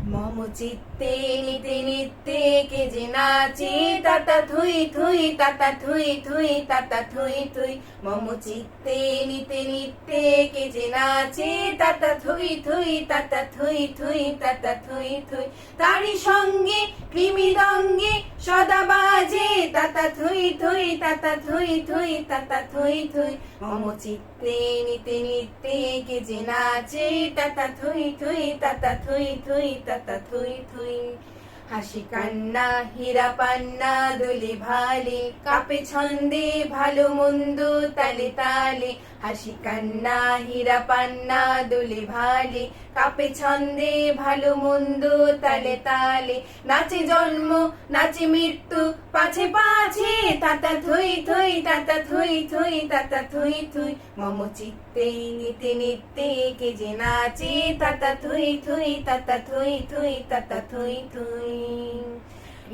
মম চিত্তে নিতে নিত্যে কে যে নাচে তাতা থুই থুই তাতা থুই থুই তাতা থুই থুই। মম চিত্তে নিতে নিত্যে কে যে নাচে তাতা থুই থুই তাতা থুই থুই তাতা থুই থুই। তারি সঙ্গে কৃমিদঙ্গে সদা বাজে তাতা থুই থুই তাতা থুই থুই তাতা থুই থুই। মম চিত্তে নিতে নিত্যে কে যে নাচে তাতা থুই থুই তাতা থুই থুই তাতা থুই থুই। হাসি কান্না হীরা পান্না দোলে ভালে কাপে ছন্দে ভালো মন্দ তালে তালে। হাসি কান্না হীরা পান্না দোলে ভালে কাপে ছন্দে ভালো মন্দ তালে তালে। নাচে জন্ম নাচে মৃত্যু পাছে পাছে তাতা থুই থুই তাতা থুই থুই তাতা থুই থুই। মম চিত্তে নিতে নিত্যে কে যে নাচে তাতা থুই থুই তাতা থুই থুই তাতা থুই থুই।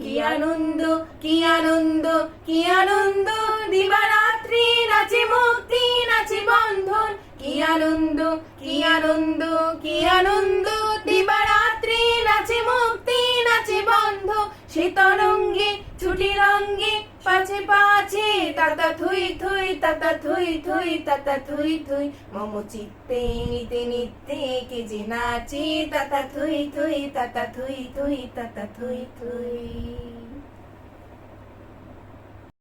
কি আনন্দ কি আনন্দ কি আনন্দ দিবারাত্রি নাচে মুক্তি নাচে বন্ধন। কি আনন্দ কি আনন্দ কি আনন্দ দিবারাত্রি নাচে মুক্তি নাচে বন্ধ। সে তরঙ্গে ছুটি রঙ্গে পাছে পাছে তাতা থুই থুই তাতা থুই থুই তাতা থুই থুই। মম চিত্তে নিতে নিত্যে কে যে নাচে তাতা থুই থুই তাতা থুই থুই তাতা থুই থুই।